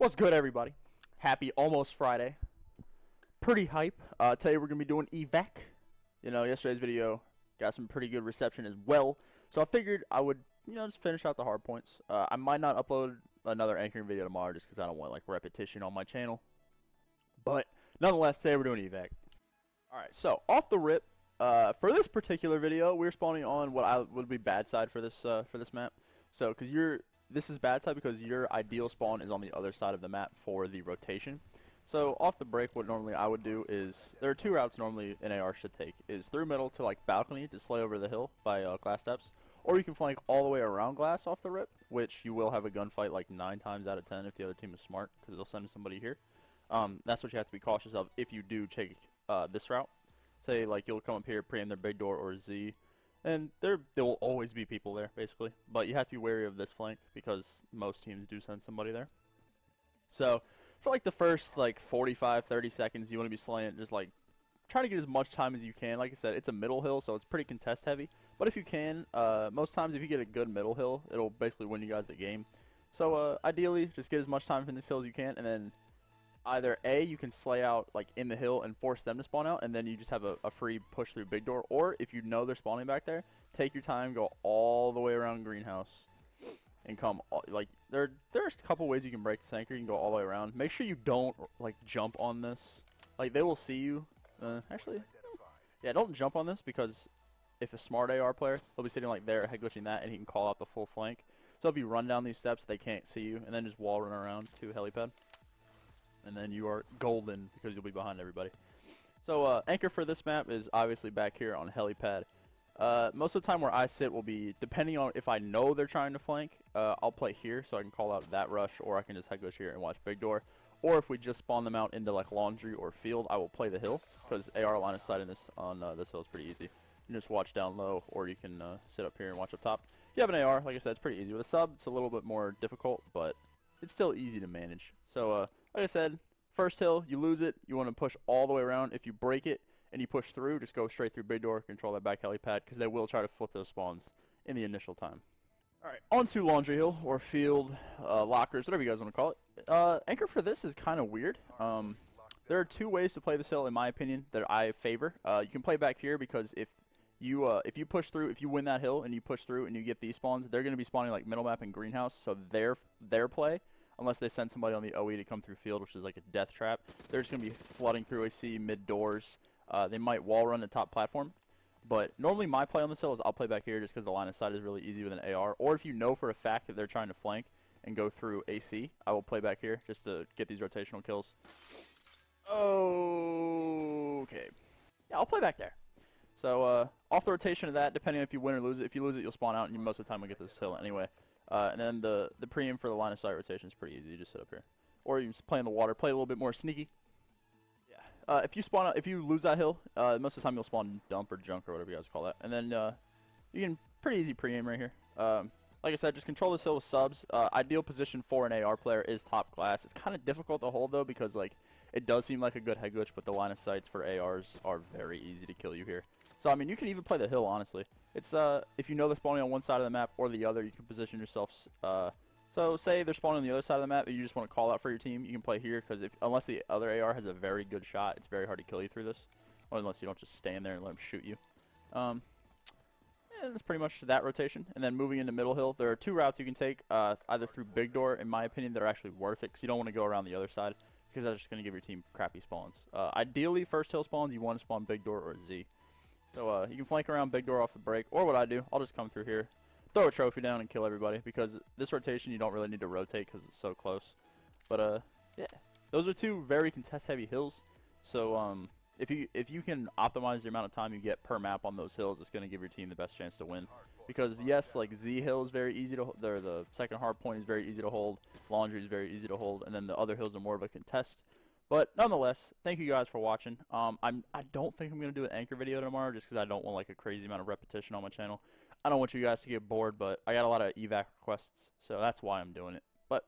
What's good, everybody? Happy almost Friday. Pretty hype. Today we're going to be doing Evac. Yesterday's video got some pretty good reception as well. So I figured I would, just finish out the hard points. I might not upload another anchoring video tomorrow just because I don't want, repetition on my channel. But nonetheless, today we're doing Evac. Alright, so off the rip, for this particular video, we're spawning on what would be bad side for this map. So, this is bad side because your ideal spawn is on the other side of the map for the rotation. So off the break, what normally I would do is, there are two routes normally an AR should take, is through middle to balcony to slay over the hill by glass steps, or you can flank all the way around glass off the rip, which you will have a gunfight 9 times out of 10 if the other team is smart, because they'll send somebody here. That's what you have to be cautious of if you do take this route. Say you'll come up here, pre-aim their big door or Z, and there will always be people there, basically. But you have to be wary of this flank, because most teams do send somebody there. So, for the first 45-30 seconds, you want to be slaying it, just try to get as much time as you can. Like I said, it's a middle hill, so it's pretty contest heavy. But if you can, most times if you get a good middle hill, it'll basically win you guys the game. So, ideally, just get as much time in this hill as you can, and then either A, you can slay out in the hill and force them to spawn out, and then you just have a free push through big door. Or if you know they're spawning back there, take your time, go all the way around greenhouse, and come there's a couple ways you can break this anchor. You can go all the way around. Make sure you don't jump on this. They will see you. Actually, yeah, don't jump on this, because if a smart AR player, he'll be sitting there, head glitching that, and he can call out the full flank. So if you run down these steps, they can't see you, and then just wall run around to helipad. And then you are golden because you'll be behind everybody. So anchor for this map is obviously back here on helipad. Most of the time where I sit will be, depending on if I know they're trying to flank, I'll play here so I can call out that rush, or I can just head glitch here and watch big door. Or if we just spawn them out into laundry or field, I will play the hill, because AR line of sight in this this hill is pretty easy. You can just watch down low, or you can sit up here and watch up top. If you have an AR, like I said, it's pretty easy. With a sub, it's a little bit more difficult, but it's still easy to manage. So like I said, first hill, you lose it, you want to push all the way around. If you break it and you push through, just go straight through big door, control that back helipad, because they will try to flip those spawns in the initial time. Alright, on to laundry hill, or field, lockers, whatever you guys want to call it. Anchor for this is kind of weird. There are two ways to play this hill, in my opinion, that I favor. You can play back here, because if you push through, if you win that hill and you push through and you get these spawns, they're going to be spawning middle map and greenhouse, so their play, unless they send somebody on the OE to come through field, which is a death trap, they're just going to be flooding through AC mid doors. They might wall run the top platform. But normally my play on this hill is I'll play back here just because the line of sight is really easy with an AR. Or if you know for a fact that they're trying to flank and go through AC, I will play back here just to get these rotational kills. Okay. Yeah, I'll play back there. So off the rotation of that, depending on if you win or lose it. If you lose it, you'll spawn out, and most of the time will get this hill anyway. And then the pre-aim for the line of sight rotation is pretty easy. You just sit up here. Or you just play in the water, play a little bit more sneaky. Yeah. If you spawn out, if you lose that hill, most of the time you'll spawn dump or junk or whatever you guys call that. And then you can pretty easy pre-aim right here. Like I said, just control this hill with subs. Ideal position for an AR player is top glass. It's kind of difficult to hold though, because it does seem like a good head glitch, but the line of sights for ARs are very easy to kill you here. So I mean, you can even play the hill, honestly. It's if you know they're spawning on one side of the map or the other, you can position yourself. So say they're spawning on the other side of the map, and you just want to call out for your team, you can play here, because unless the other AR has a very good shot, it's very hard to kill you through this, or unless you don't just stand there and let them shoot you. And that's pretty much that rotation. And then moving into middle hill, there are two routes you can take, either through big door, in my opinion, that are actually worth it, because you don't want to go around the other side, because that's just going to give your team crappy spawns. Ideally, first hill spawns, you want to spawn big door or Z. So you can flank around big door off the break, or what I do, I'll just come through here, throw a trophy down and kill everybody, because this rotation you don't really need to rotate because it's so close. But yeah, those are two very contest heavy hills. So if you can optimize the amount of time you get per map on those hills, it's going to give your team the best chance to win. Because yes, Z hill is very easy to, the second hard point is very easy to hold, laundry is very easy to hold, and then the other hills are more of a contest. But nonetheless, thank you guys for watching. I don't think I'm going to do an anchor video tomorrow, just because I don't want a crazy amount of repetition on my channel. I don't want you guys to get bored, but I got a lot of evac requests, so that's why I'm doing it. But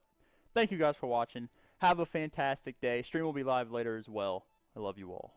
thank you guys for watching. Have a fantastic day. Stream will be live later as well. I love you all.